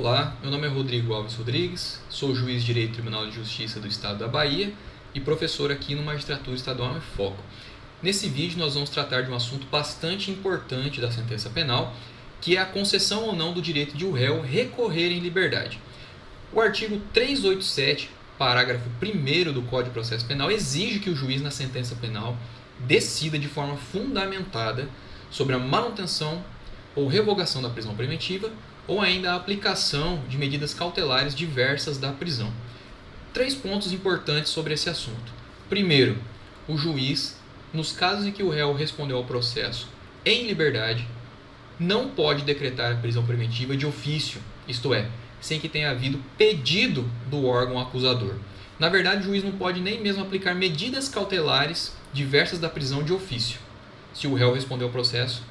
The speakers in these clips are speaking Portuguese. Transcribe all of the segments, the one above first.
Olá, meu nome é Rodrigo Alves Rodrigues, sou juiz de Direito do Tribunal de Justiça do Estado da Bahia e professor aqui no Magistratura Estadual em Foco. Nesse vídeo nós vamos tratar de um assunto bastante importante da sentença penal, que é a concessão ou não do direito de o réu recorrer em liberdade. O artigo 387, parágrafo 1º do Código de Processo Penal, exige que o juiz na sentença penal decida de forma fundamentada sobre a manutenção ou revogação da prisão preventiva ou ainda a aplicação de medidas cautelares diversas da prisão. 3 pontos importantes sobre esse assunto. Primeiro, o juiz, nos casos em que o réu respondeu ao processo em liberdade, não pode decretar a prisão preventiva de ofício, isto é, sem que tenha havido pedido do órgão acusador. Na verdade, o juiz não pode nem mesmo aplicar medidas cautelares diversas da prisão de ofício, se o réu respondeu ao processo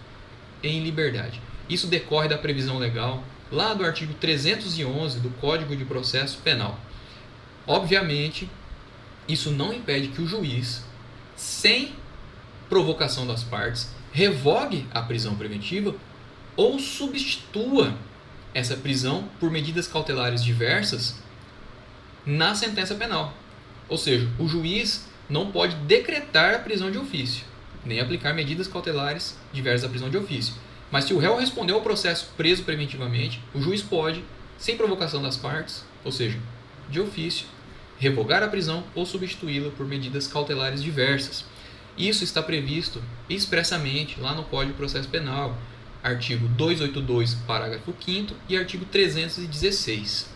em liberdade. Isso decorre da previsão legal lá do artigo 311 do Código de Processo Penal. Obviamente, isso não impede que o juiz, sem provocação das partes, revogue a prisão preventiva ou substitua essa prisão por medidas cautelares diversas na sentença penal. Ou seja, o juiz não pode decretar a prisão de ofício, nem aplicar medidas cautelares diversas à prisão de ofício. Mas se o réu respondeu ao processo preso preventivamente, o juiz pode, sem provocação das partes, ou seja, de ofício, revogar a prisão ou substituí-la por medidas cautelares diversas. Isso está previsto expressamente lá no Código de Processo Penal, artigo 282, parágrafo 5º e artigo 316.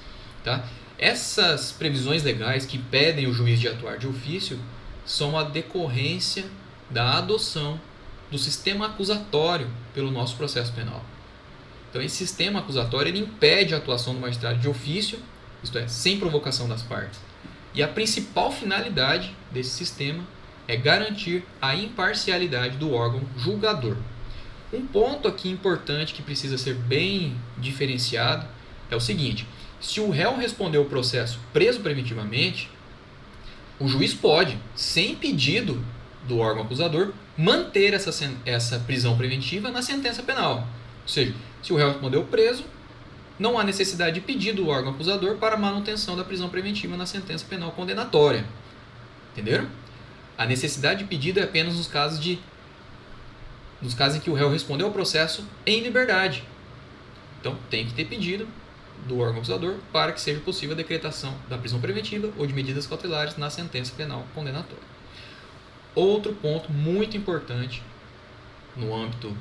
Tá? Essas previsões legais que impedem o juiz de atuar de ofício são a decorrência da adoção do sistema acusatório pelo nosso processo penal. Então, esse sistema acusatório ele impede a atuação do magistrado de ofício, isto é, sem provocação das partes. E a principal finalidade desse sistema é garantir a imparcialidade do órgão julgador. Um ponto aqui importante que precisa ser bem diferenciado é o seguinte: se o réu respondeu o processo preso preventivamente, o juiz pode, sem pedido do órgão acusador, manter essa prisão preventiva na sentença penal. Ou seja, se o réu respondeu preso, não há necessidade de pedir do órgão acusador para a manutenção da prisão preventiva na sentença penal condenatória. Entenderam? A necessidade de pedido é apenas nos casos em que o réu respondeu ao processo em liberdade. Então, tem que ter pedido do órgão acusador para que seja possível a decretação da prisão preventiva ou de medidas cautelares na sentença penal condenatória. Outro ponto muito importante no âmbito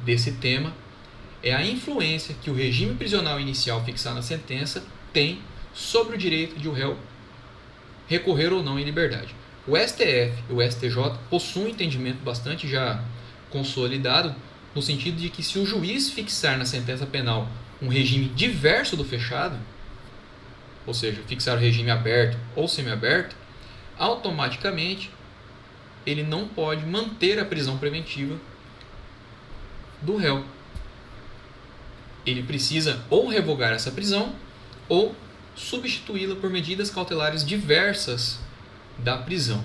desse tema é a influência que o regime prisional inicial fixado na sentença tem sobre o direito de o réu recorrer ou não em liberdade. O STF e o STJ possuem um entendimento bastante já consolidado no sentido de que se o juiz fixar na sentença penal um regime diverso do fechado, ou seja, fixar o regime aberto ou semiaberto, automaticamente ele não pode manter a prisão preventiva do réu. Ele precisa ou revogar essa prisão ou substituí-la por medidas cautelares diversas da prisão.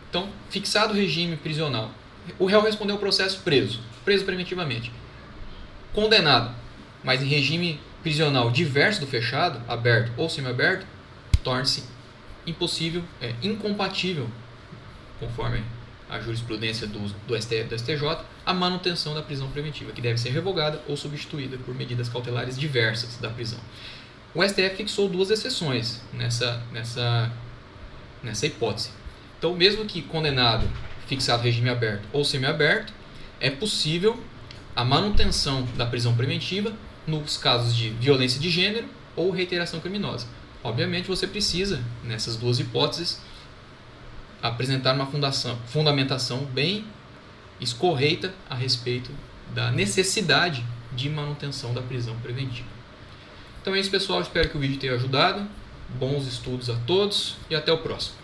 Então, fixado o regime prisional, o réu respondeu ao processo preso preventivamente, condenado, mas em regime prisional diverso do fechado, aberto ou semiaberto, torna-se impossível, incompatível, conforme a jurisprudência do STF e do STJ, a manutenção da prisão preventiva, que deve ser revogada ou substituída por medidas cautelares diversas da prisão. O STF fixou 2 exceções nessa hipótese. Então, mesmo que condenado, fixado regime aberto ou semiaberto, é possível a manutenção da prisão preventiva nos casos de violência de gênero ou reiteração criminosa. Obviamente, você precisa, nessas 2 hipóteses, apresentar uma fundamentação bem escorreita a respeito da necessidade de manutenção da prisão preventiva. Então é isso, pessoal. Espero que o vídeo tenha ajudado. Bons estudos a todos e até o próximo.